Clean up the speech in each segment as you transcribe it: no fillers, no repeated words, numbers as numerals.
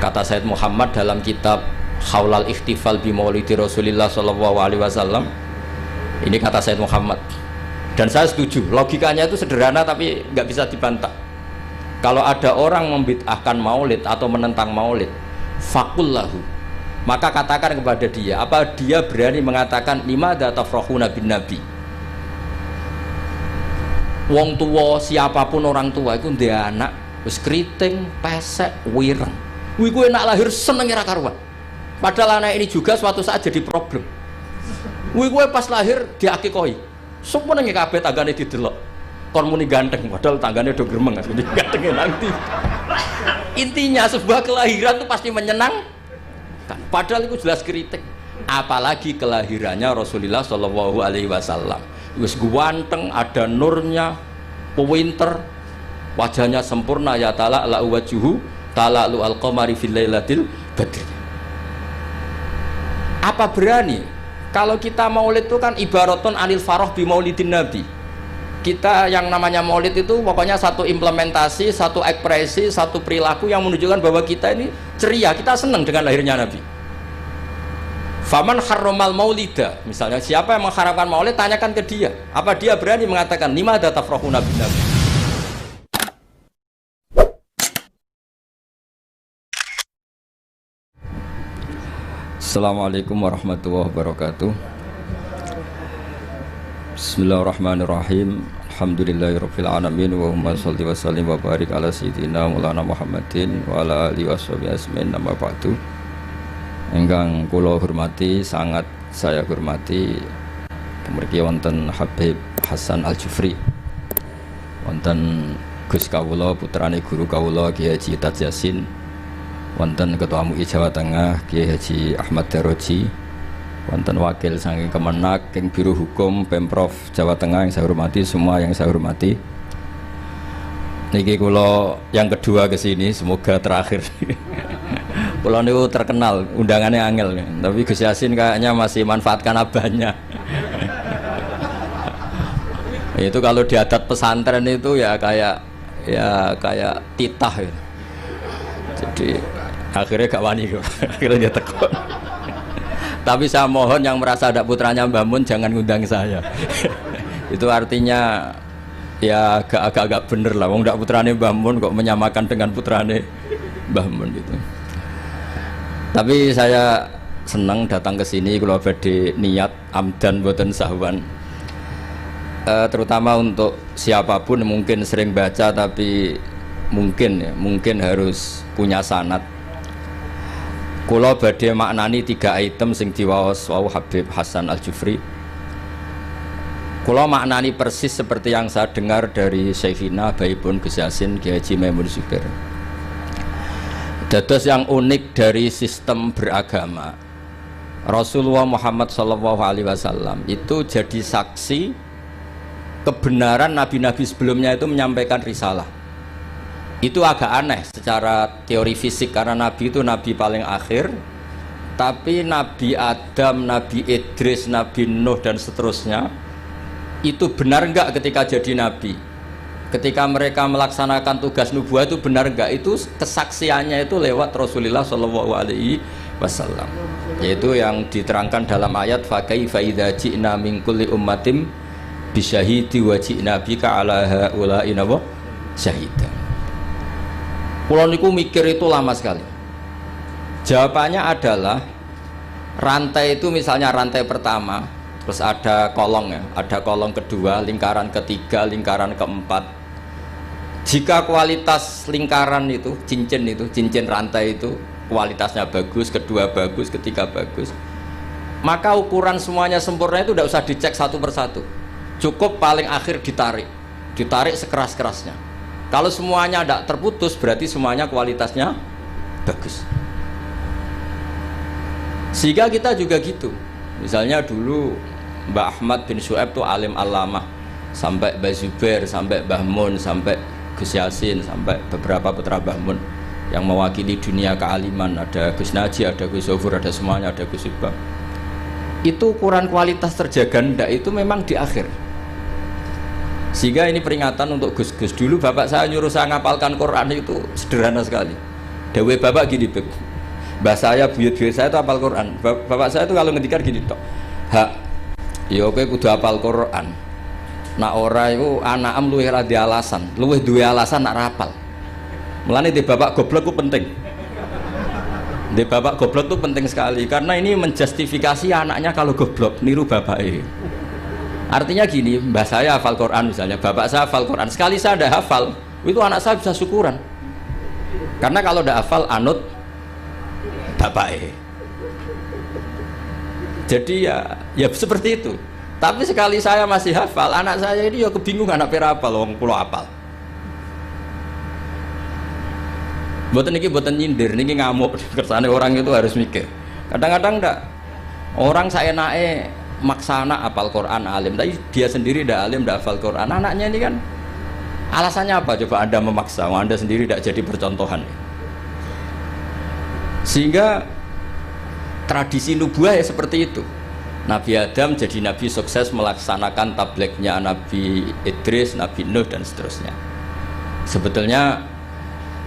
Kata Said Muhammad dalam kitab Haulal Ikhtifal bi Maulidi Rasulillah sallallahu alaihi wasallam. Ini kata Said Muhammad. Dan saya setuju, logikanya itu sederhana tapi nggak bisa dibantah. Kalau ada orang membid'ahkan maulid atau menentang maulid, fakullahu, maka katakan kepada dia, apa dia berani mengatakan limadza tafrahuna bin nabi? Wong tua, siapapun orang tua itu dia anak wis keriting, pesek, wireng. Kuwi ku enak lahir seneng ora karuan. Padahal anak ini juga suatu saat jadi problem. Kuwi pas lahir diakikoi. Sok menenge kabeh tanggane didelok. Kon muni ganteng padahal tanggane do gremeng asline gantenge nanti. Intinya sebuah kelahiran itu pasti menyenangkan. Padahal itu jelas kritik. Apalagi kelahirannya Rasulullah Shallallahu alaihi wasallam. Wis ganteng, ada nurnya, pewinter, wajahnya sempurna ya ta'ala la wajhu tala'lu al-qamari fil lailatil badri. Apa berani? Kalau kita maulid itu kan ibaratun anil faroh bi maulidin nabi. Kita yang namanya maulid itu pokoknya satu implementasi, satu ekspresi, satu perilaku yang menunjukkan bahwa kita ini ceria, kita senang dengan lahirnya nabi. Faman harromal maulida, misalnya siapa yang mengharamkan maulid, tanyakan ke dia. Apa dia berani mengatakan limadza tafrahuna bin nabi? Assalamualaikum warahmatullahi wabarakatuh. Bismillahirrahmanirrahim. Alhamdulillahirabbil alamin wa humma shalli wa sallim wa barik ala sayyidina Maulana Muhammadin wa ala alihi washabihi ajmain. Amma ba'du. Ingkang kula hormati, sangat saya hormati mriki wonten Habib Hasan Al-Jufri. Wonten Gus kawula putrane guru kawula Kiai Haji Taj Yasin. Wonten Ketua MUI Jawa Tengah Kiai Haji Ahmad Daroji, wonten wakil saking Kemenak, King Biro Hukum Pemprov Jawa Tengah yang saya hormati, semua yang saya hormati. Niki kula yang kedua ke sini, semoga terakhir. Kula niku terkenal, undangannya angel, tapi Gus Yasin kayaknya masih manfaatkan abahnya. Itu kalau di adat pesantren itu ya kayak titah gitu. Jadi akhirnya gak wani kok, akhirnya dia tekun. Tapi saya mohon yang merasa ada putranya Mbah Mun jangan ngundang saya. Itu artinya ya agak bener lah. Wong ndak putrane Mbah Mun kok menyamakan dengan putrane Mbah Mun gitu. Tapi saya senang datang ke sini kalau badhe niat amdan boten sahwan. Terutama untuk siapapun mungkin sering baca tapi mungkin harus punya sanad. Kula badhe maknani 3 item sing diwaos wau Habib Hasan Al-Jufri. Kula maknani persis seperti yang saya dengar dari Syekhina Baipun Gus Yasin Kiai Haji Maimun Zubair. Dados yang unik dari sistem beragama, Rasulullah Muhammad sallallahu alaihi wasallam itu jadi saksi kebenaran nabi-nabi sebelumnya itu menyampaikan risalah. Itu agak aneh secara teori fisik karena Nabi itu Nabi paling akhir, tapi Nabi Adam, Nabi Idris, Nabi Nuh dan seterusnya itu benar enggak ketika jadi Nabi? Ketika mereka melaksanakan tugas nubuah itu benar enggak? Itu kesaksiannya itu lewat Rasulullah Shallallahu alaihi wasallam. Yaitu yang diterangkan dalam ayat fa kaifa idza ji'na min kulli ummatin bisyahidi wa ji'na bika ala haula'i syahidan. Pulau niku mikir itu lama sekali. Jawabannya adalah rantai itu misalnya rantai pertama, terus ada kolong ya, ada kolong kedua, lingkaran ketiga, lingkaran keempat. Jika kualitas lingkaran itu, cincin rantai itu kualitasnya bagus, kedua bagus, ketiga bagus, maka ukuran semuanya sempurna itu tidak usah dicek satu persatu. Cukup paling akhir ditarik sekeras-kerasnya. Kalau semuanya tidak terputus berarti semuanya kualitasnya bagus. Sehingga kita juga gitu. Misalnya dulu Mbah Ahmad bin Syuaib itu alim alamah, sampai Mbah Zubair, sampai Mbah Mun, sampai Gus Yasin, sampai beberapa putra Mbah Mun yang mewakili dunia kealiman. Ada Gus Naji, ada Gus Zofur, ada semuanya, ada Gus Ibam. Itu ukuran kualitas terjaga ndak itu memang di akhir. Sehingga ini peringatan untuk Gus-Gus. Dulu bapak saya nyuruh saya ngapalkan Quran itu sederhana sekali. Dewe bapak gini, Beb. Mbah saya, buyut-buyut saya itu hafal Quran. Bapak saya itu kalau ngendikan gini tok. Hak, ya kowe kudu hafal Quran. Nak ora iku anakam luwih ra alasan, luwih duwe alasan nak rapal. Mulane di bapak goblok ku penting. Di bapak goblok itu penting sekali karena ini menjustifikasi anaknya kalau goblok niru bapaknya. Artinya gini, mbah saya hafal Quran misalnya, bapak saya hafal Quran. Sekali saya ada hafal, itu anak saya bisa syukuran. Karena kalau udah hafal anut bapaknya. Jadi ya seperti itu. Tapi sekali saya masih hafal, anak saya ini ya kebingungan apa hafal, wong kula hafal. Boten niki boten nyindir, niki ngamuk. Kersane orang itu harus mikir. Kadang-kadang ndak orang saya naik maksa anak hafal Quran alim, tapi dia sendiri ndak alim, ndak hafal Quran. Anaknya ini kan alasannya apa? Coba Anda memaksa, Anda sendiri tidak jadi percontohan. Sehingga tradisi nubuah ya seperti itu. Nabi Adam jadi nabi sukses melaksanakan tablignya Nabi Idris, Nabi Nuh dan seterusnya. Sebetulnya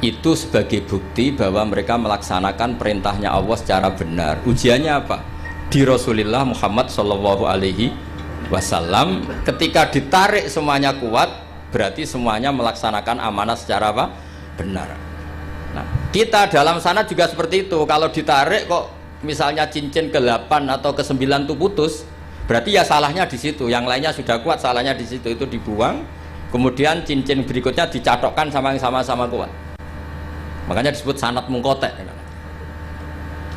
itu sebagai bukti bahwa mereka melaksanakan perintahnya Allah secara benar. Ujiannya apa? Di Rasulullah Muhammad Shallallahu Alaihi Wasallam ketika ditarik semuanya kuat, berarti semuanya melaksanakan amanah secara apa? Benar. Nah, kita dalam sana juga seperti itu. Kalau ditarik kok misalnya cincin ke-8 atau ke-9 itu putus, berarti ya salahnya di situ. Yang lainnya sudah kuat, salahnya di situ, itu dibuang. Kemudian cincin berikutnya dicatokkan sama yang sama-sama kuat. Makanya disebut sanad mungkotek.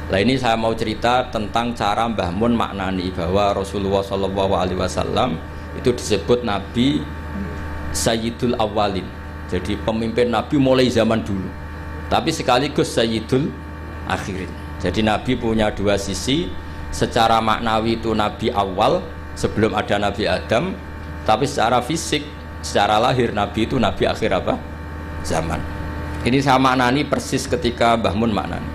Nah ini saya mau cerita tentang cara Mbah Mun maknani bahwa Rasulullah SAW itu disebut Nabi Sayyidul Awwalin. Jadi pemimpin Nabi mulai zaman dulu, tapi sekaligus Sayyidul Akhirin. Jadi Nabi punya dua sisi. Secara maknawi itu Nabi awal sebelum ada Nabi Adam, tapi secara fisik, secara lahir Nabi itu Nabi akhir apa? Zaman. Ini saya maknani persis ketika Mbah Mun maknani.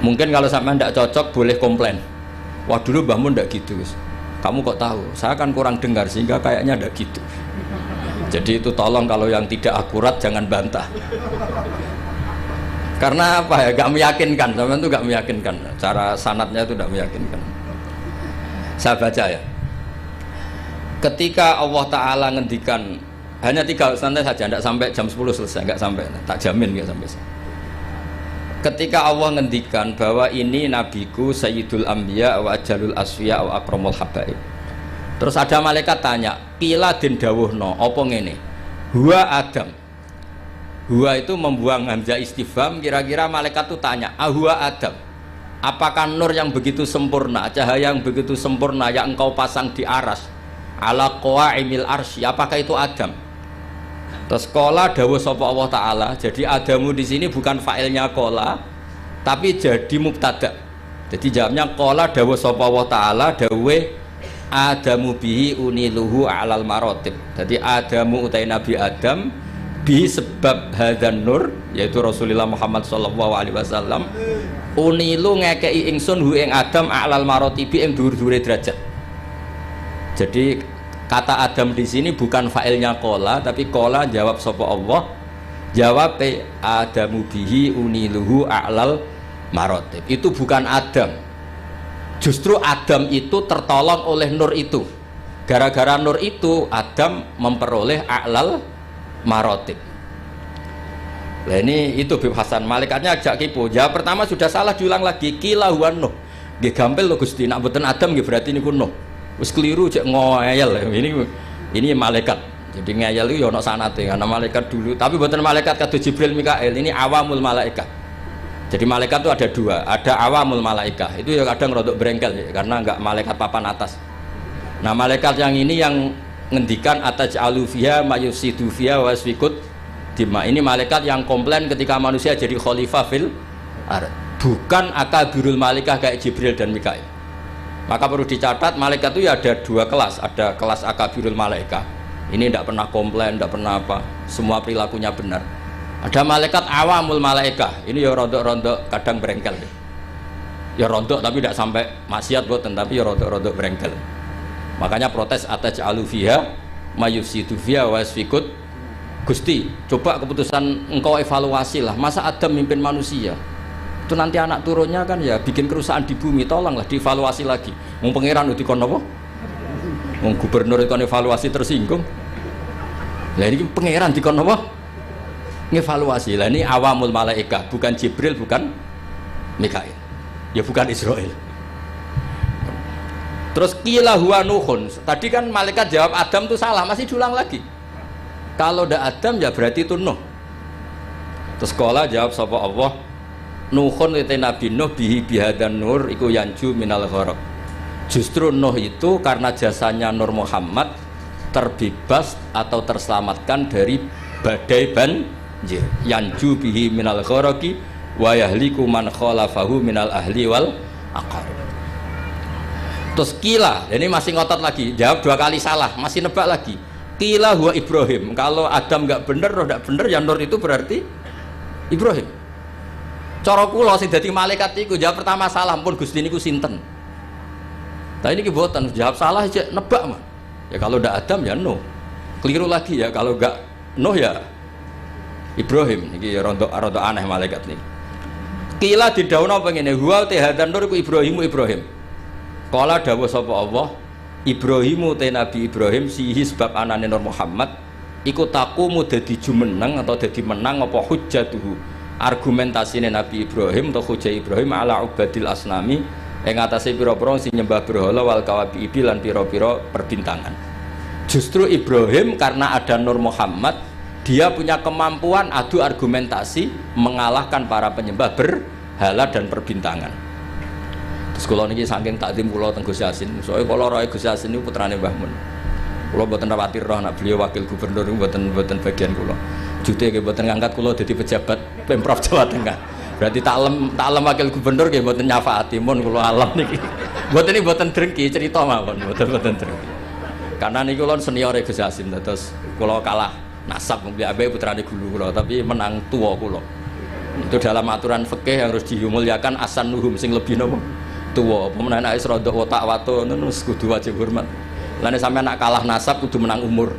Mungkin kalau sampai tidak cocok boleh komplain. Wah dulu Mbah Mun tidak gitu, guys. Kamu kok tahu? Saya kan kurang dengar sehingga kayaknya tidak gitu. Jadi itu tolong kalau yang tidak akurat jangan bantah. Karena apa ya, gak meyakinkan, teman itu gak meyakinkan, cara sanadnya itu gak meyakinkan. Saya baca ya, ketika Allah Ta'ala ngendikan, hanya 3 santai saja, tidak sampai jam 10 selesai, gak sampai, tak jamin gak sampai. Ketika Allah ngendikan bahwa ini nabiku Sayyidul Anbiya wa Ajalul Asfiya wa Akramul Habaib, terus ada malaikat tanya, kila din dawuhno, apa ngene? Huwa Adam. Huwa itu membuang hamzah istifham, kira-kira malaikat itu tanya, ahwa Adam, apakah nur yang begitu sempurna, cahaya yang begitu sempurna yang engkau pasang di aras ala qawaimil arsy, apakah itu Adam? Terus qala dawuh sapa Allah Ta'ala, jadi Adamu di sini bukan fa'ilnya qala tapi jadi mubtada. Jadi jawabnya qala dawuh sapa Allah Ta'ala, dawuh Adamu bihi uniluhu alal marotib. Jadi Adamu utai Nabi Adam bi sebab hadan nur, yaitu Rasulullah Muhammad SAW, unilu ngekei ingsun hu ing Adam alal marotibi ing dhuwur-dhuwure derajat. Jadi kata Adam di sini bukan fa'ilnya qala, tapi qala jawab sapa Allah, jawab Adamu bihi uniluhu alal marotib. Itu bukan Adam, justru Adam itu tertolong oleh nur itu. Gara-gara nur itu Adam memperoleh alal marotib. Nah ini itu Bib Hasan, malaikatnya ajak kipu. Jawab pertama sudah salah, diulang lagi, kila huwa Nuh. Nggih gampil lho Gusti, nak mboten Adam nggih berarti niku Nuh. Wis keliru cek ngoyel. Ini malaikat. Jadi ngeyel itu ya ono sanate, karena malaikat dulu, tapi mboten malaikat kados Jibril Mikail, ini awamul malaikat. Jadi malaikat itu ada dua, ada awamul malaikat. Itu ya kadang rodok brengkel ya, karena enggak malaikat papan atas. Nah, malaikat yang ini yang ngendikan ataj'alu fiha mayusidu fiha wasfikut dima. Ini malaikat yang komplain ketika manusia jadi khalifah fil ard, bukan akabirul malaikah kayak Jibril dan Mikail. Maka perlu dicatat, malaikat itu ya ada dua kelas. Ada kelas akabirul malaikah, ini tidak pernah komplain, tidak pernah apa, semua perilakunya benar. Ada malaikat awamul malaikah, ini ya rontok-rontok kadang berengkel ya rontok, tapi tidak sampai maksiat boten, tapi ya rontok-rontok berengkel. Makanya protes ataj'alu fiha mayufsidu fiha wasfikut Gusti, coba keputusan engkau evaluasi lah. Masa Adam mimpin manusia? Itu nanti anak turunnya kan ya bikin kerusakan di bumi. Tolonglah dievaluasi lagi. Wong pangeran udah dikon apa? Wong gubernur itu evaluasi tersinggung. Lah ini pangeran dikon apa? Ngevaluasi. Lah ini awamul malaikat, bukan Jibril, bukan Mikail. Ya bukan Israel. Terus qila huwa Nuhun. Tadi kan malaikat jawab Adam itu salah, masih diulang lagi. Kalau ndak Adam ya berarti itu Nuh. Terus kala jawab sapa Allah, Nuhun itu Nabi Nuh bihi bihadan nur iku yanju minal gharq. Justru Nuh itu karena jasanya Nur Muhammad terbebas atau terselamatkan dari badai banjir. Yanju bihi minal gharqi wa yahliku man khalafahu minal ahli wal aqarib. Terus kila, ini masih ngotot lagi, jawab 2 kali salah, masih nebak lagi. Kila huwa Ibrahim. Kalau Adam nggak bener, roh nggak bener, ya Nur itu berarti Ibrahim. Cara kula sing dadi malaikat iku jawab pertama salah, pun Gusti niku sinten. Tapi ini kibotan jawab salah aja nebak mah. Ya kalau ndak Adam ya Nuh. Keliru lagi ya kalau nggak Nuh ya Ibrahim. Iki rontok aneh malaikat nih. Kila didhawuhna pengene huwa hadan nur iku Ibrahim. Kala dawuh sapa Allah, Ibrahimu te Nabi Ibrahim sihi sebab anane Nur Muhammad iku taqumu dadi jumeneng atau dadi menang apa hujjatuhu argumentasine Nabi Ibrahim atau hujjah Ibrahim ala ubadil asnami ing atase pira-pira sing nyembah berhala wal kawabibi lan pira-pira perbintangan. Justru Ibrahim karena ada Nur Muhammad dia punya kemampuan adu argumentasi mengalahkan para penyembah berhala dan perbintangan. Terus kula niki saking takdim kula teng Gus Yasin, soalnya kula roe Gus Yasin niku putrane Mbah Mun. Kula mboten rawatir roh nek beliau wakil gubernur niku mboten bagian kula. Jute nggih mboten ngangkat kula dadi pejabat Pemprov Jawa Tengah. Berarti taklem wakil gubernur nggih mboten nyafaati mun kula alam niki. Mboten iki mboten drengki cerita mawon, mboten drengki. Karena niku kula senior Gus Yasin terus kula kalah nasab mbek ambek putrane guru kula tapi menang tua kula. Itu dalam aturan fikih harus dimuliakan asan nuhum sing lebih nopo tua, pemenang anak serodok otak wato, nus kudu wajib hormat. Lainnya sampai anak kalah nasab kudu menang umur.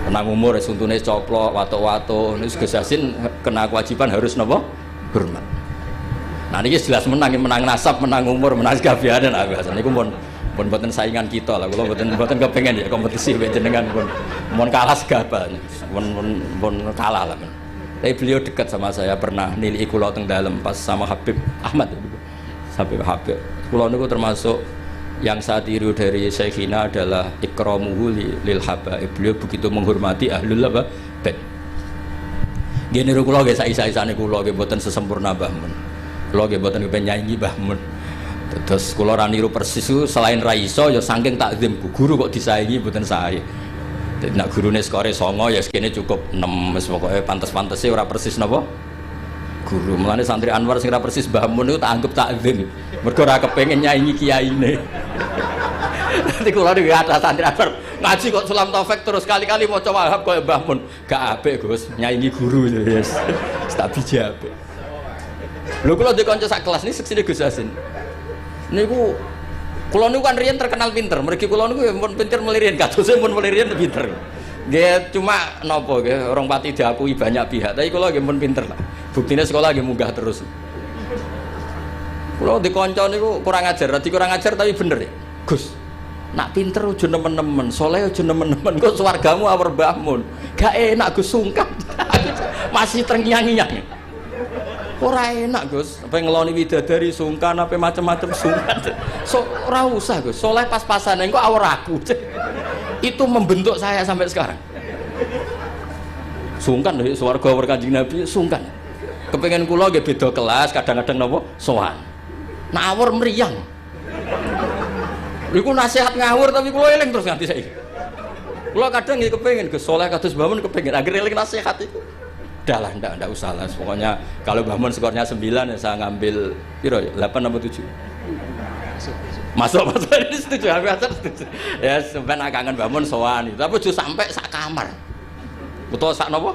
Menang umur, suntune coplok, wato, nus Gus Yasin kena kewajiban harus nopo hormat. Nah ini jelas menang nasab, menang umur, menang segabian dan abiasan. Ini pun buatan saingan kita lah. Kalau buatan kepengen ya kompetisi jenengan pun kalah segaban, pun kalah lah. Tapi beliau dekat sama saya pernah nilai kulo teng dalam pas sama Habib Ahmad. Habib kulo niku termasuk yang saya tiru dari Syekhina adalah ikramuhu lil habaib. Beliau begitu menghormati ahlul bait. Nggih niru kulo nggih saisa-isane kulo nggih mboten sesempurna Mbah Mun. Kulo nggih mboten kepen nyanyi Mbah Mun. Terus kulo ra niru persis selain ra iso ya saking takzim guru kok disaingi mboten sae. Dadi nek gurune skore 9 ya sekene cukup 6 wis pokoke pantes-pantese ora persis napa guru. Mulane santri Anwar sing ora persis Mbah Mun niku tak anggap takzim. Mergo ora kepengin nyaingi kiyaine. Nanti kula niku ada santri Anwar ngaji kok Sulam Taufik terus kali-kali maca Wahab koyo Mbah Mun. Gak apik Gus, nyaingi guru wis. Tak bijak apik. Lho kula di kanca sak kelas niki seksine Gus Yasin. Niku kula niku kan riyen terkenal pinter. Mergi kula niku mun pinter melirin, kadose mun melirin pinter. Nggih cuma napa nggih orang pati diakui banyak pihak, tapi kula nggih mun pinter lah. Buktine sekolah nggih munggah terus. Kula di kanca niku kurang ajar tapi bener ya. Gus, nak pinter aja nemen-nemen, saleh aja nemen-nemen, kok swargamu awur Mbah Mun. Gak enak Gus sungkan. Masih terngiang-ngiang. Ora enak Gus, apa ngeloni widadari sungkan apa macam-macam sungkan. So ora usah Gus, saleh pas-pasan engko awur aku. Itu membentuk saya sampai sekarang. Sungkan dari swarga awur Kanjeng Nabi sungkan. Kepengen kula nggih beda kelas, kadang-kadang napa sowan. Nah awur mriyang. Iku nasihat ngawur tapi kula eling terus nganti saiki. Kula kadang nggih kepengin Gus saleh kados Mbah Mun kepengin akhir eling nasihat itu. Udah lah, enggak usah lah. Pokoknya kalau Mbah Mun skornya 9 ya saya ngambil piro ya? 8 atau 7? Masuk ini setuju, aku setuju. Ya sampean kangen Mbah Mun sowan itu. Tapi aja sampai sak kamar. Utawa sak napa?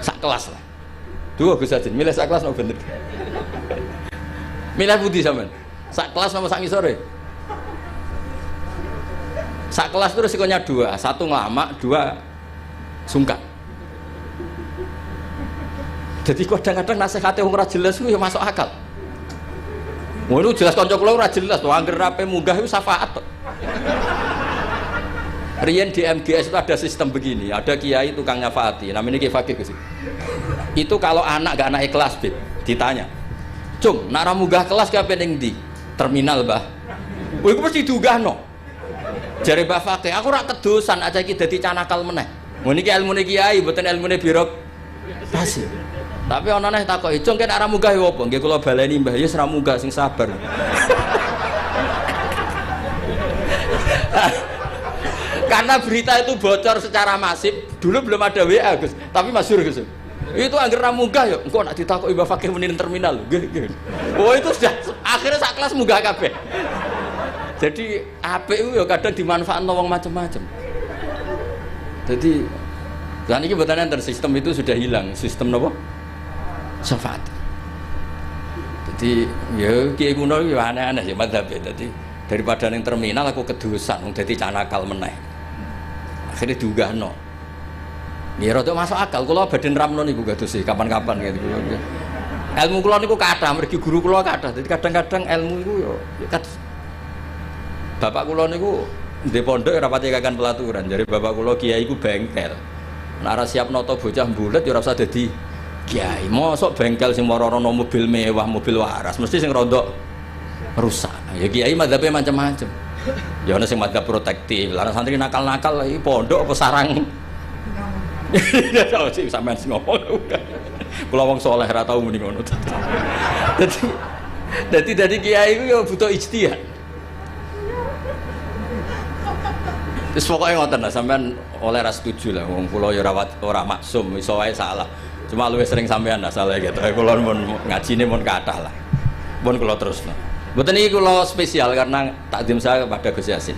Sak kelas lah. Duh Gus Yasin, milih sak kelas napa bener? Milih pundi sampean? Sak kelas napa sak ngisore? Sak kelas itu resikonya dua, satu ngelamak, dua sungkan. Jadi kadang-kadang nasihatnya orang jelas itu ya masuk akal. Mau itu jelas konco kula ora jelas, tuh angger rape munggah itu syafaat. Rian di MGS itu ada sistem begini, ada kiai tukang nyafaati, namanya Kiai Fakih Gus. Itu kalau anak gak naik kelas, Bib, ditanya, "Cung, nak ra munggah kelas kapan ning ndi?" "Terminal, Mbah." "Oh, iku mesti diunggahno." Jare Mbah Fakih, "Aku ora kedosan aja iki dadi canakal meneh." Ngono iki ilmune kiai, mboten ilmune birokrasi. Tapi ana neh takoki, "Cung, kene ora munggah ya apa?" "Nggih kula baleni, Mbah." "Ya ora munggah sing sabar." Karena berita itu bocor secara masif, dulu belum ada WA, Gus, tapi masyhur, Gus. Itu angger ra munggah ya, engko nak ditakoki Mbah Fakih muni terminal lho, nggih. Oh, itu sudah akhirnya sak kelas munggah kabeh. Jadi apik itu ya kadang dimanfaatkan wong macam-macam. Jadi dan ini betulnya sistem itu sudah hilang, sistem apa? Syafaat. Jadi ya kiai kuno ya aneh-aneh ya madzhab. Jadi daripada yang terminal aku kedusan, jadi canakal meneh. Akhirnya diunggahno. Ya rada masuk akal. Kula badhe ramno niku gados sih kapan-kapan gitu. Ilmu kula niku kathah, mergi guru kula kathah. Jadi kadang-kadang ilmu iku ya bapak kula niku ndek pondok ora pati kakan pelaturan. Jadi bapak kula kiai iku bengkel. Nek ora siap nata bocah mbulet ya ora usah dadi kiai. Mosok bengkel sing moro-rono mobil mewah, mobil waras, mesti sing rada rusak. Ya kiai madzhabe macam-macam. Ya ana sing madzhab protektif. Lah santri nakal-nakal iki pondok apa sarang. Ya tau sih sampean sing ngomong. Kula wong saleh ora tau muni ngono. Dadi kiai iku ya butuh ijtihad. Terus pokoknya ngoten lah, sampean oleh ras setuju lah, wong kula ya ora maksum, iso wae salah. Cuma luwih sering sampean lah salah gitu. Kula mun ngajine mun kathah lah. Mun kula terusno. Mboten iki kula spesial karena takdim saya kepada Gus Yasin.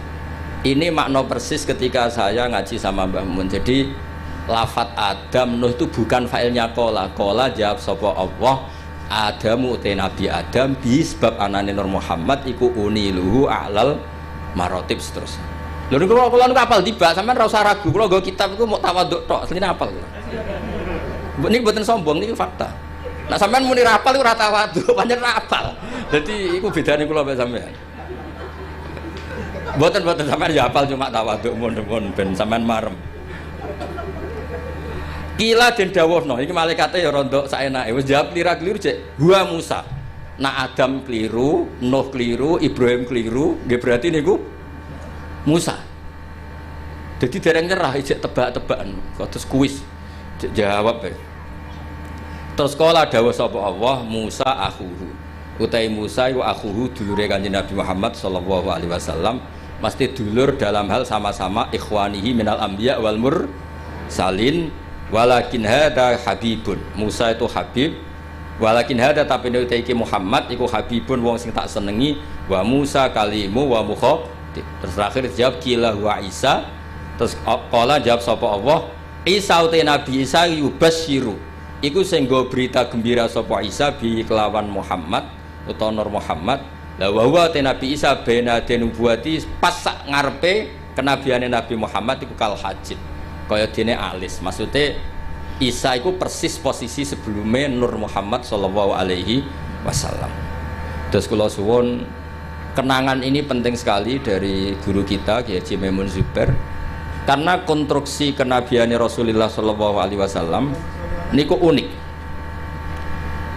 Ini makna persis ketika saya ngaji sama Mbah Mun. Jadi lafat Adam Nuh itu bukan failnya kola. Kola jawab sapa Allah. Adamu te Nabi Adam bi sebab anane Nur Muhammad iku uniluhu a'lal marotib seterusnya. Lho niku kula niku apal tiba, sampean ora usah ragu. Kula nggo kitab iku mau tawaduk tok, asline apal kula. Niki mboten sombong, niki fakta. Nah sampean muni ra apal iku ora tawaduk, pancen ra apal. Dadi iku bedane kula mbek sampean. Mboten sampean ya apal cuma tawaduk mun ben sampean marem. Kila den dawuhno, iki malaikate ya rontok saenake. Wis jawab lira-kliru cek. Huwa Musa. Nah Adam keliru, Nuh keliru, Ibrahim keliru, nggih berarti niku Musa. Jadi dereng nyerah ijek tebak-tebakan, terus kuis jawab ya. Terus kala dawuh sapa Allah Musa akhuhu. Utai Musa iku akhuhu dulure Kanjeng Nabi Muhammad sallallahu alaihi wasallam, mesti dulur dalam hal sama-sama ikhwanihi minal anbiya wal mursalin, walakin hada habibun. Musa itu habib, walakin hada tapi nek iki Muhammad iku habibun wong sing tak senengi, wa Musa kalimu wa mukhatab. Terus terakhir jawab kila wa Isa. Terus kala jawab sapa Allah Isa uti Nabi Isa yubasyiru iku sing nggo berita gembira sapa Isa bi kelawan Muhammad utawa Nur Muhammad. La wa huwa te Nabi Isa bena denubuati pas sak ngarepe kenabiane Nabi Muhammad iku kal hajid kaya dene alis. Maksudnya Isa iku persis posisi sebelumnya Nur Muhammad sallallahu alaihi wasallam. Terus kula suwun kenangan ini penting sekali dari guru kita Kiai Haji Maimun Zubair, karena konstruksi kenabian Rasulullah Shallallahu Alaihi Wasallam niku unik.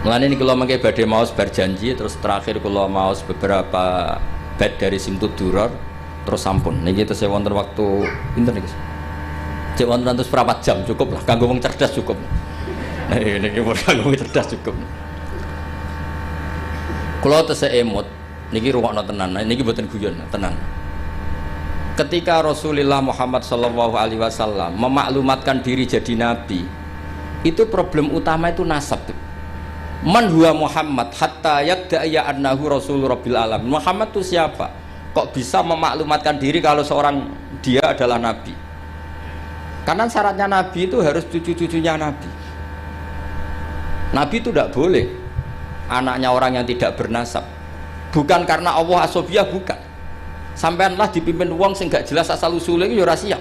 Mulane niki kula mangke badhe maos berjanji, terus terakhir kula maos beberapa bait dari Simtud Duror, terus sampun. Niki tesih wonten waktu pinten niki? Cek wonten terus berapa jam cukup lah, kanggo wong cerdas cukup. Nah niki kanggo wong cerdas cukup. Kula tesih emut. Niki rungokno tenan, niki mboten guyon, tenan. Ketika Rasulullah Muhammad sallallahu alaihi wasallam memaklumatkan diri jadi nabi, itu problem utama itu nasab. Man huwa Muhammad hatta yadda'a annahu rasul rabbil alamin. Muhammad itu siapa? Kok bisa memaklumatkan diri kalau seorang dia adalah nabi? Karena syaratnya nabi itu harus cucu-cucunya nabi. Nabi itu tidak boleh anaknya orang yang tidak bernasab. Bukan karena Allah asobiyah, bukan. Sampeanlah dipimpin wong sing gak jelas asal usulnya ya ora siap.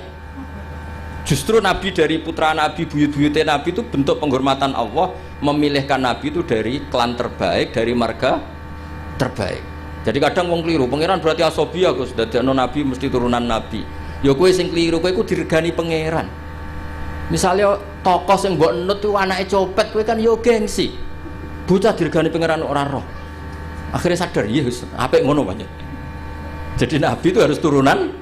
Justru Nabi dari putra Nabi, buyut-buyutnya Nabi itu bentuk penghormatan Allah, memilihkan Nabi itu dari klan terbaik, dari marga terbaik. Jadi kadang wong keliru, pangeran berarti asobia Gus, dadekno Nabi mesti turunan Nabi. Ya kowe sing keliru, kowe iku diregani pangeran. Misalnya tokoh sing mbok enut itu anake copet, kowe kan yo gengsi. Bocah diregani pangeran ora roh. Akhirnya sadar, iya Gus, apik ngono banyak. Jadi Nabi itu harus turunan.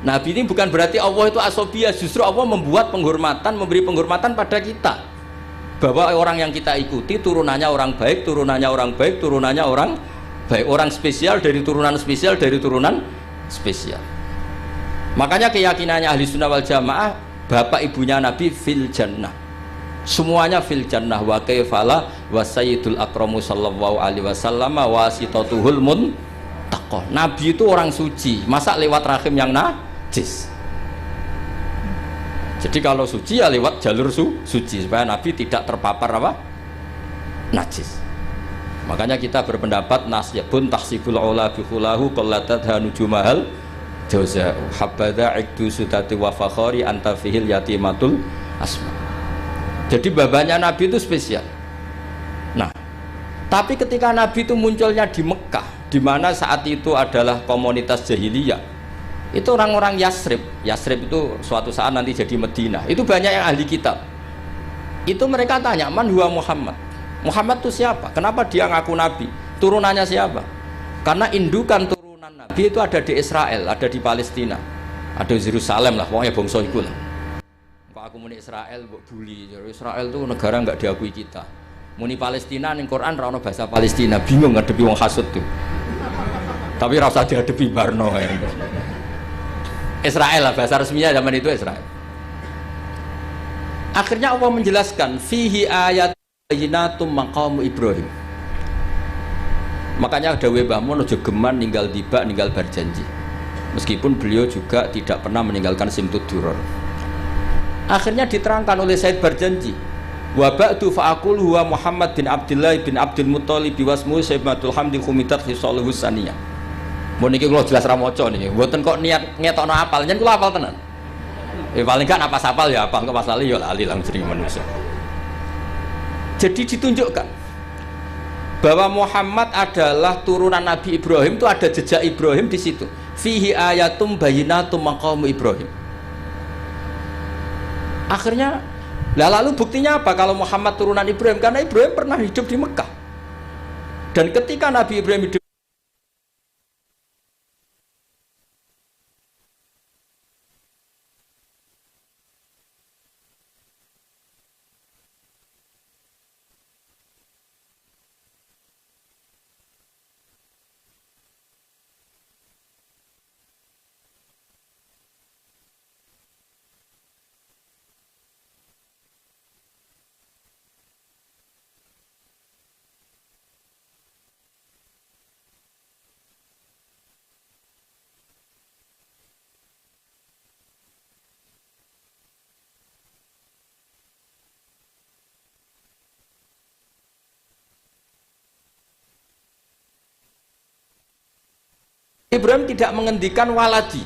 Nabi ini bukan berarti Allah itu asobia, justru Allah membuat penghormatan, memberi penghormatan pada kita. Bahwa orang yang kita ikuti turunannya orang baik, turunannya orang baik, turunannya orang baik, orang spesial dari turunan spesial, dari turunan spesial. Makanya keyakinannya ahli sunnah wal jamaah, bapak ibunya Nabi fil jannah, semuanya fil jannah. Wa kaifala wa sayyidul akramu sallallahu alaihi wasallam wasitatuhul muntaqah. Nabi itu orang suci, masa lewat rahim yang najis? Jadi kalau suci ya lewat jalur suci supaya Nabi tidak terpapar apa? Najis. Makanya kita berpendapat nasyabun taksibul ula bikhulahu qallatadha nujumahal jauza habada ikdu sudati wa fakhari anta fihil yatimatul asma. Jadi babanya Nabi itu spesial. Nah, tapi ketika Nabi itu munculnya di Mekah, di mana saat itu adalah komunitas jahiliyah, itu orang-orang Yasrib itu suatu saat nanti jadi Madinah, itu banyak yang ahli kitab. Itu mereka tanya, man huwa Muhammad? Muhammad itu siapa? Kenapa dia ngaku Nabi? Turunannya siapa? Karena indukan turunan Nabi itu ada di Israel, ada di Palestina, ada di Yerusalem lah, pokoknya bangsa itu lah. Kalau aku muni Israel, buat bully. Israel itu negara nggak diakui kita. Muni Palestina, ning Quran rano bahasa Palestina, bingung ngadepi wong hasud tuh. Tapi rasa dihadapi Barno ya. Israel lah bahasa resminya zaman itu Israel. Akhirnya Allah menjelaskan fihi ayat bayyinatum maqamu Ibrahim. Makanya ada Mbah Mun aja geman ninggal tiba ninggal berjanji. Meskipun beliau juga tidak pernah meninggalkan simtud duror. Akhirnya diterangkan oleh Said Barjanji. Wa ba'du fa'aqul huwa Muhammad bin Abdullah bin Abdul Muthalib wasmu Sayyidatul Hamdi khumitat khisaluhu saniyah. Mun niki kula jelas ra maca niki. Mboten kok niat ngetokno apal, nyen kula apal tenan. Paling kan apa sapal ya apal, kok pas lali ya lali lang sering manusia. Jadi ditunjukkan bahwa Muhammad adalah turunan Nabi Ibrahim, itu ada jejak Ibrahim di situ. Fihi ayatum bayyinatum maqamu Ibrahim. Akhirnya, lalu buktinya apa kalau Muhammad turunan Ibrahim? Karena Ibrahim pernah hidup di Mekah. Dan ketika Nabi Ibrahim hidup Ibrahim tidak menghentikan waladi.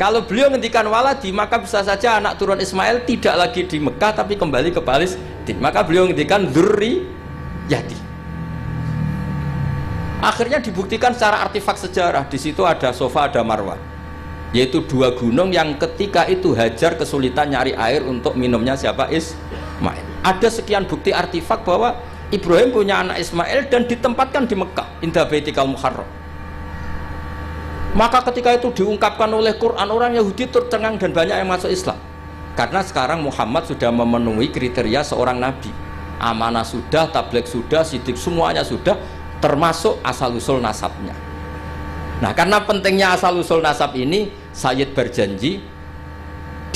Kalau beliau menghentikan waladi, maka bisa saja anak turun Ismail tidak lagi di Mekah tapi kembali ke Palestina. Maka beliau menghentikan dzurriyyati. Akhirnya dibuktikan secara artefak sejarah. Di situ ada Safa, ada Marwah, yaitu dua gunung yang ketika itu Hajar kesulitan nyari air untuk minumnya siapa? Ismail. Ada sekian bukti artefak bahwa Ibrahim punya anak Ismail dan ditempatkan di Mekah, inda baitikal muharram. Maka ketika itu diungkapkan oleh Quran, orang Yahudi tercengang dan banyak yang masuk Islam. Karena sekarang Muhammad sudah memenuhi kriteria seorang nabi. Amanah sudah, tabligh sudah, sidik semuanya sudah, termasuk asal-usul nasabnya. Nah, karena pentingnya asal-usul nasab ini, Sayyid berjanji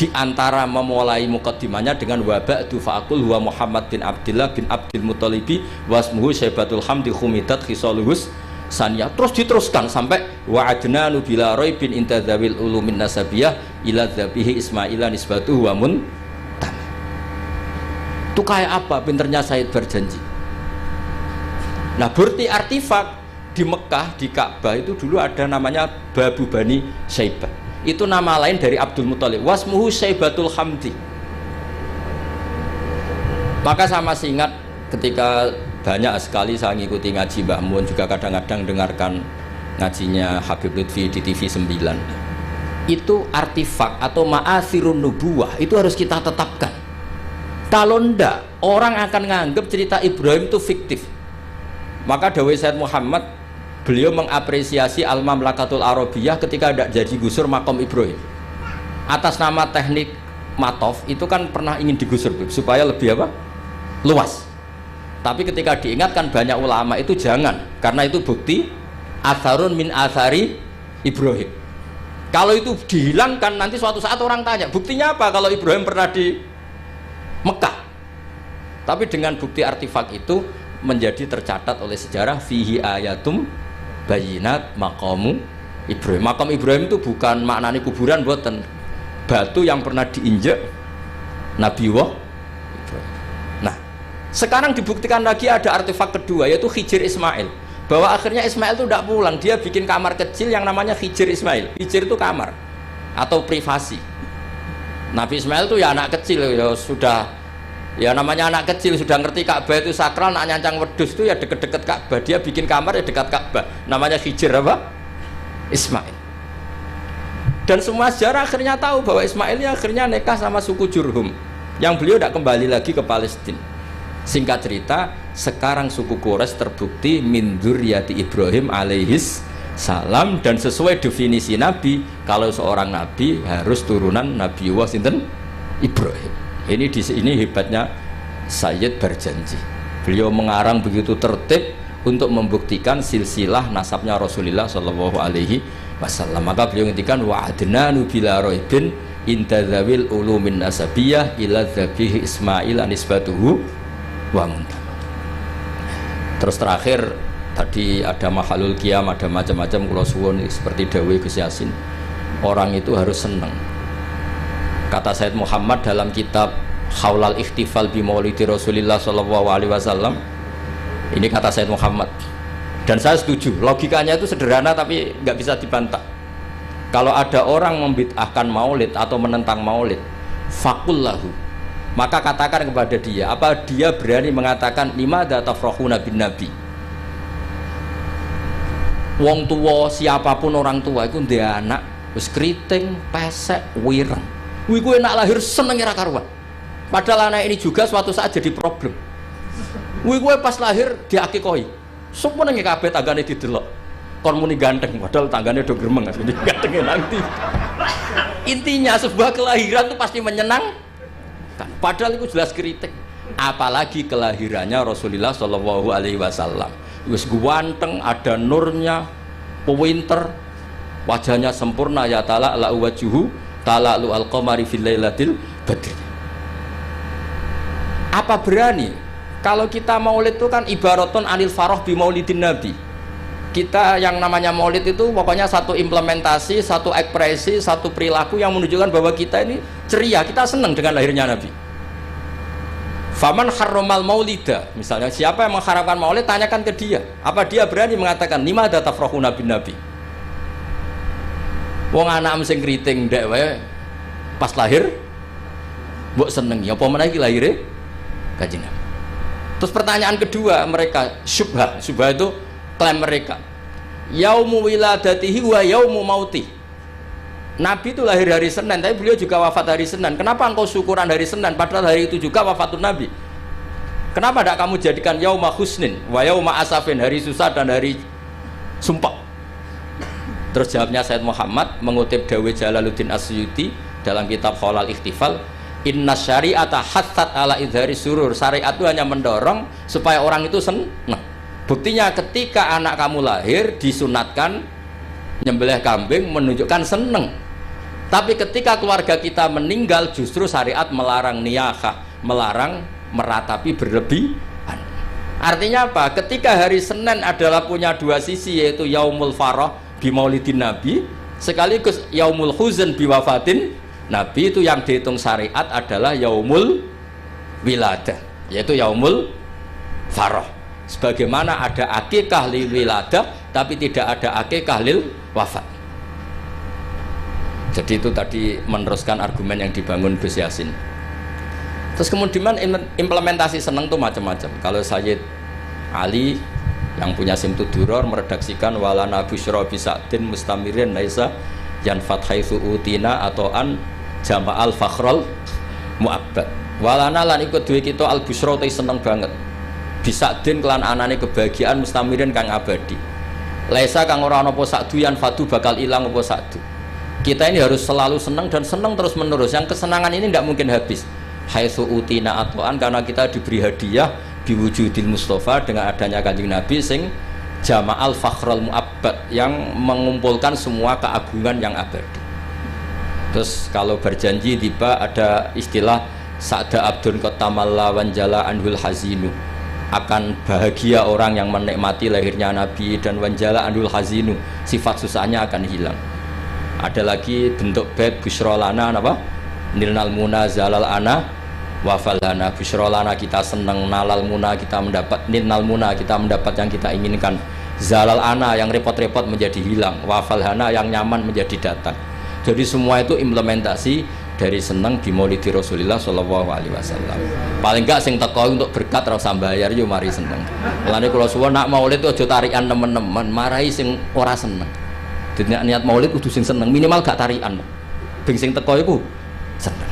di antara memulai mukaddimahnya dengan wa ba'du fa'aqul huwa Muhammad bin Abdullah bin Abdul Muthalibi wasmuhu Sayyidatul Hamdi khumitat khisaluhus saniyah. Terus diteruskan sampai wa'adna nubila roibin intadzawil ulumin nasabiyah ila dzabihi Ismaila nisbatuhu wa muntam. Itu kayak apa pinternya Said berjanji. Nah, bukti artifak di Mekah, di Ka'bah itu dulu ada namanya Babu Bani Syaibah. Itu nama lain dari Abdul Muthalib. Wasmuhu Syaibatul Hamdi. Maka saya masih ingat ketika banyak sekali saya ngikuti ngaji Mbah Mun, juga kadang-kadang dengarkan ngajinya Habib Lutfi di TV 9. Itu artifak atau ma'athirun nubuwah itu harus kita tetapkan. Kalau ndak, orang akan nganggap cerita Ibrahim itu fiktif. Maka dawai Sayyid Muhammad, beliau mengapresiasi Al-Mamlakatul Arabiyah ketika tidak jadi gusur makom Ibrahim. Atas nama teknik matof itu kan pernah ingin digusur supaya lebih apa? Luas. Tapi ketika diingatkan banyak ulama itu jangan, karena itu bukti atharun min athari Ibrahim. Kalau itu dihilangkan nanti suatu saat orang tanya, buktinya apa kalau Ibrahim pernah di Mekah? Tapi dengan bukti artifak itu menjadi tercatat oleh sejarah fihi ayatum bayinat maqamu Ibrahim. Makam Ibrahim itu bukan maknanya kuburan, buatan batu yang pernah diinjak Nabi Ibrahim. Nah, sekarang dibuktikan lagi ada artefak kedua, yaitu Hijir Ismail, bahwa akhirnya Ismail itu tidak pulang, dia bikin kamar kecil yang namanya Hijir Ismail. Hijir itu kamar atau privasi. Nabi Ismail itu ya anak kecil, ya sudah, ya namanya anak kecil sudah ngerti Ka'bah itu sakral, nak nyancang wedus itu ya deket-deket Ka'bah, dia bikin kamar ya dekat Ka'bah, namanya Hijir apa? Ismail. Dan semua sejarah akhirnya tahu bahwa Ismail ini akhirnya nikah sama suku Jurhum, yang beliau tidak kembali lagi ke Palestina. Singkat cerita, sekarang suku Quraisy terbukti min dzurriyyati Ibrahim alaihis salam, dan sesuai definisi Nabi, kalau seorang Nabi harus turunan Nabi sinten Ibrahim. Ini hebatnya Sayyid Barjanji. Beliau mengarang begitu tertib untuk membuktikan silsilah nasabnya Rasulullah Shallallahu Alaihi Wasallam. Maka beliau ngendikan wa adnanu bila roibin inda dzawil ulumin nasabiyah ila dzabih Ismail anisbatuhu wa muntam. Terus terakhir tadi ada mahalul qiyam, ada macam-macam kula suwun seperti dawuh Gus Yasin. Orang itu harus senang. Kata Sayyid Muhammad dalam kitab Haulal Ikhtifal bi Maulidi Rasulillah sallallahu alaihi wasallam. Ini kata Sayyid Muhammad. Dan saya setuju, logikanya itu sederhana tapi nggak bisa dibantah. Kalau ada orang membid'ahkan maulid atau menentang maulid, fakullahu, maka katakan kepada dia, apa dia berani mengatakan limadza tafrahuna bin nabi? Wong tua, siapapun orang tua itu dia anak wis keriting, pesek, wireng. Kuwi kuwi enak lahir seneng ora karuan. Padahal anak ini juga suatu saat jadi problem. Kuwi pas lahir diakikoi. Sumpah nengke kabeh tanggane didelok. Kon muni ganteng, padahal tanggane do gremeng asline gantenge nanti. Intinya sebuah kelahiran itu pasti menyenangkan. Padahal itu jelas kritik. Apalagi kelahirannya Rasulullah Shallallahu Alaihi Wasallam. Wis ganteng, ada nurnya, pewinter, wajahnya sempurna, ya ta'ala la wajuhu ta'ala al-qamari fil lailatil badri. Apa berani? Kalau kita maulid itu kan ibaraton anil faroh bi maulidin nabi. Kita yang namanya maulid itu pokoknya satu implementasi, satu ekspresi, satu perilaku yang menunjukkan bahwa kita ini ceria, kita senang dengan lahirnya Nabi. Faman harromal maulida, misalnya siapa yang mengharamkan maulid, tanyakan ke dia. Apa dia berani mengatakan limadza tafrahuna bin nabi? Wong anak sing kriting ndek wae pas lahir mbok seneng ya apa meneh iki lahire Kanjeng Nabi. Terus pertanyaan kedua mereka, syubhah itu klaim mereka, yaumu wiladatihi wa yaumu mauti. Nabi itu lahir hari Senin, tapi beliau juga wafat hari Senin. Kenapa engkau syukuran hari Senin padahal hari itu juga wafatun Nabi? Kenapa tidak kamu jadikan yauma husnin wa yauma asafin, hari susah dan hari sumpah? Terus jawabnya Sayyid Muhammad mengutip dawuh Jalaluddin Asyuti dalam kitab Khalal Ikhtifal, inna syari'ata hatsat ala idhari surur. Syariat itu hanya mendorong supaya orang itu senang. Buktinya ketika anak kamu lahir disunatkan nyembelih kambing menunjukkan senang. Tapi ketika keluarga kita meninggal justru syariat melarang niyahah, melarang meratapi berlebihan. Artinya apa? Ketika hari Senin adalah punya dua sisi, yaitu yaumul farah bi maulidin nabi, sekaligus yaumul huzn bi wafatin Nabi, itu yang dihitung syariat adalah yaumul wiladah, yaitu yaumul farah. Sebagaimana ada akikah li wiladah, tapi tidak ada akikah lil wafat. Jadi itu tadi meneruskan argumen yang dibangun Gus Yasin. Terus kemudian implementasi seneng itu macam-macam. Kalau Sayyid Ali yang punya Simtud Duror meredaksikan walana busyra bisa'din mustamirin laisa yanfat haitsu utina atau an jama'al fakhrul mu'abbad. Walana lan ikut duwe kita al busyra te seneng banget. Bisa'din kelan anane kebahagiaan mustamirin kang abadi. Laisa kang ora ana apa sakdu yan fatu bakal ilang apa sakdu. Kita ini harus selalu senang dan senang terus menerus. Yang kesenangan ini tidak mungkin habis. Haitsu utina atoan, karena kita diberi hadiah biwujudil Mustafa dengan adanya Kanjeng Nabi sing jama'al fakhrul mu'abbad yang mengumpulkan semua keagungan yang abadi. Terus kalau berjanji tiba ada istilah sa'da abdun qatamalla wanjala anhul hazinu, akan bahagia orang yang menikmati lahirnya Nabi dan wanjala anhul hazinu, sifat susahnya akan hilang. Ada lagi bentuk bait busyrolana apa? Nilnal muna zalal ana wafalana. Busyrolana kita senang, nalal muna kita mendapat, nilnal muna kita mendapat yang kita inginkan, zalal ana yang repot-repot menjadi hilang, wafalana yang nyaman menjadi datang. Jadi semua itu implementasi dari senang di Maulidi Rasulullah Shallallahu Alaihi Wasallam. Paling enggak sing teko untuk berkat ora usah bayar yo mari seneng. Mulane kula suwun nak Maulid aja tarikan teman-teman, marahi sing ora seneng. Jadi niat Maulid kudu sing seneng, minimal gak tarikan. Ben sing teko iku seneng.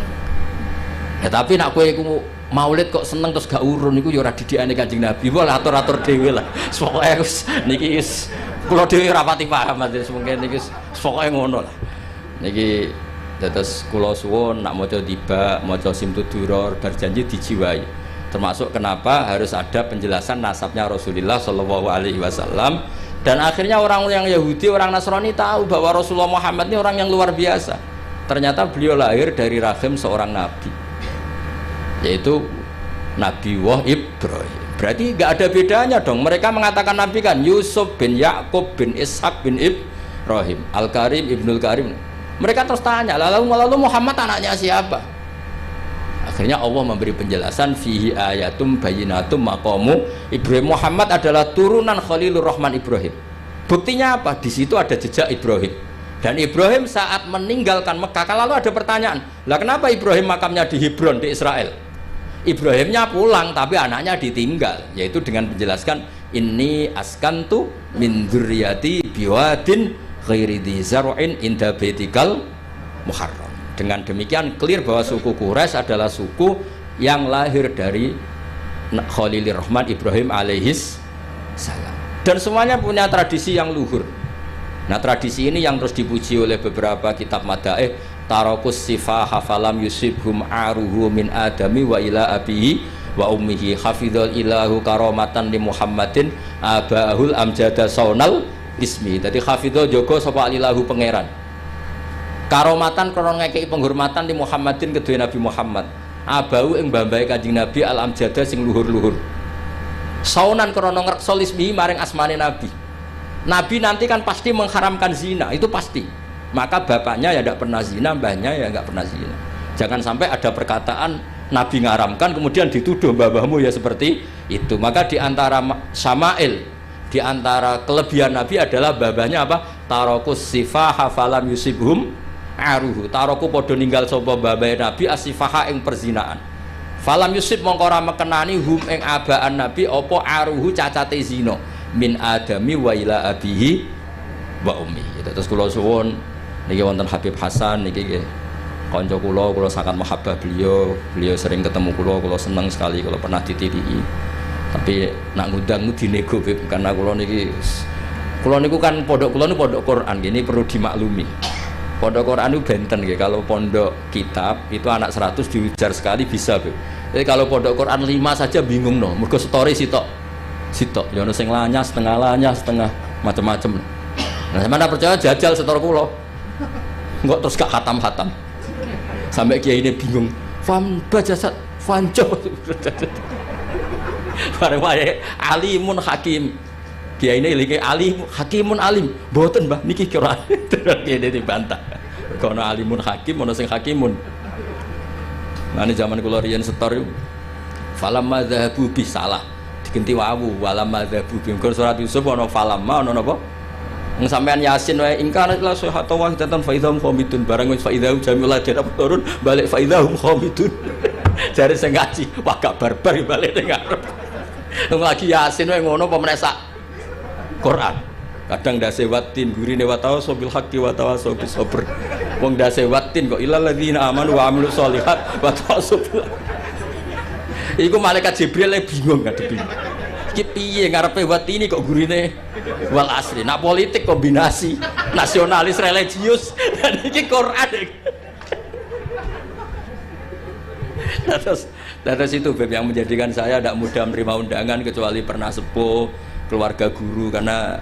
Ya tapi nak kowe iku Maulid kok seneng terus gak urun iku ya ora didikane Kanjeng Nabi. Wah atur-atur dhewe lah. Pokoke wis niki wis kula dhewe ora pati paham mungkin niki pokoke ngono lah. Niki terus kula suwun nak maca tiba, maca Simtud Duror berjanji dijiwai. Termasuk kenapa harus ada penjelasan nasabnya Rasulullah Shallallahu Alaihi Wasallam. Dan akhirnya orang yang Yahudi, orang Nasrani tahu bahwa Rasulullah Muhammad ini orang yang luar biasa. Ternyata beliau lahir dari rahim seorang nabi, yaitu Nabi Ibrahim. Berarti nggak ada bedanya dong. Mereka mengatakan nabi kan Yusuf bin Yakub bin Ishak bin Ibrahim, Al-Karim Ibnul Karim. Mereka terus tanya, lalu Muhammad anaknya siapa? Akhirnya Allah memberi penjelasan fihi ayatum bayinatum maqamu Ibrahim. Muhammad adalah turunan Khalilur Rahman Ibrahim. Buktinya apa? Di situ ada jejak Ibrahim. Dan Ibrahim saat meninggalkan Mekah, lalu ada pertanyaan, lah kenapa Ibrahim makamnya di Hebron di Israel? Ibrahimnya pulang tapi anaknya ditinggal, yaitu dengan menjelaskan inni askantu min dzurriyyati biwadin ghairi dzi zar'in inda baitikal muharram. Dengan demikian clear bahwa suku Quraisy adalah suku yang lahir dari Khalilur Rahman Ibrahim alaihis salam. Dan semuanya punya tradisi yang luhur. Nah tradisi ini yang terus dipuji oleh beberapa kitab madaih. Tarakus sifah hafalam yusibhum aruhu min adami wa ila abihi wa ummihi hafidhul ilahu karomatan li Muhammadin abahul amjada saunal ismi. Jadi hafidhul jogo sapa ilahu pangeran karomatan krono ngekei penghormatan di Muhammadin kedua Nabi Muhammad abau ing mbambahe Kanjeng Nabi al amjada sing luhur-luhur saunan krono ngrekso lismi maring asmane Nabi. Nabi nanti kan pasti mengharamkan zina, itu pasti. Maka bapaknya ya tidak pernah zina, mbahnya ya nggak pernah zina. Jangan sampai ada perkataan Nabi ngaramkan kemudian dituduh mbah-mbahmu ya seperti itu. Maka diantara syama'il, diantara kelebihan Nabi adalah babahnya apa? Tarokus sifah hafalam yusibhum aruhu. Taroku podo ninggal sopo babai Nabi asifaha ing perzinaan. Falam yusib mongkora mekenani hum ing abaan Nabi opo aruhu cacate zino min adami wa ila abihi wa ummi. Terus kula suwun niki wonten Habib Hasan niki kanca kula sangat mahabbah beliau sering ketemu kula seneng sekali kalau pernah dititihi. Tapi nak ngundang dinego karena kula niku kan pondok kula niku pondok Quran, ini perlu dimaklumi. Pondok Quran itu benten ya. Kalau pondok kitab itu anak 100 diujar sekali bisa, Beb. Jadi kalau pondok Quran 5 saja bingung no. Mergo story sitok. Ya ono sing lanyah, setengah macam-macam. Nah, mana percaya jajal setor kula. Enggak terus gak khatam-khatam. Sampai kiai ini bingung. Fam bajasat fanjo. Bareng wae alimun hakim. Kiai ini lagi alim, hakimun alim. Mboten Mbah niki kira terus kiai dibantah. Kono alimun hakim, ono sing hakimun. Mane zaman kula riyen setor iku falamma dzahabu bi salah. Digenti wawu walamma dzahabu bi. Surat Yusuf ono falamma ono napa? Sampean Yasin wae ingkana la sahata wahidatan fa idzahum khamidun barang wis fa idzahum jamil ladina turun balik fa idzahum khamidun. Jare sing ngaji wah gak barbar balik ning ngarep. Wong lagi Yasin wae ngono apa meneh sak Quran. Kadang dase watin gurine wa tawassul bil haqqi wa tawassul bis sabr. Wong dase watin kok ilal ladzina amanu wa amilus sholihat wa tawassul. Iku malaikat Jibril bingung ngadepi. Iki piye ngarepe watini kok gurine wal asri. Nak politik kombinasi nasionalis religius dan iki Quran. Terus itu Beb yang menjadikan saya tidak mudah menerima undangan kecuali pernah sepuh keluarga guru karena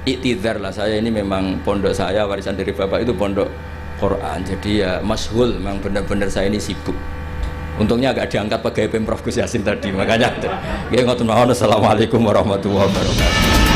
iktidar lah saya ini memang pondok saya warisan dari bapak itu pondok Quran jadi ya masyhul memang benar-benar saya ini sibuk. Untungnya agak diangkat pegawai Pemprov Gus Yasin tadi makanya. Nggih ngoten mawon. Assalamualaikum warahmatullahi wabarakatuh.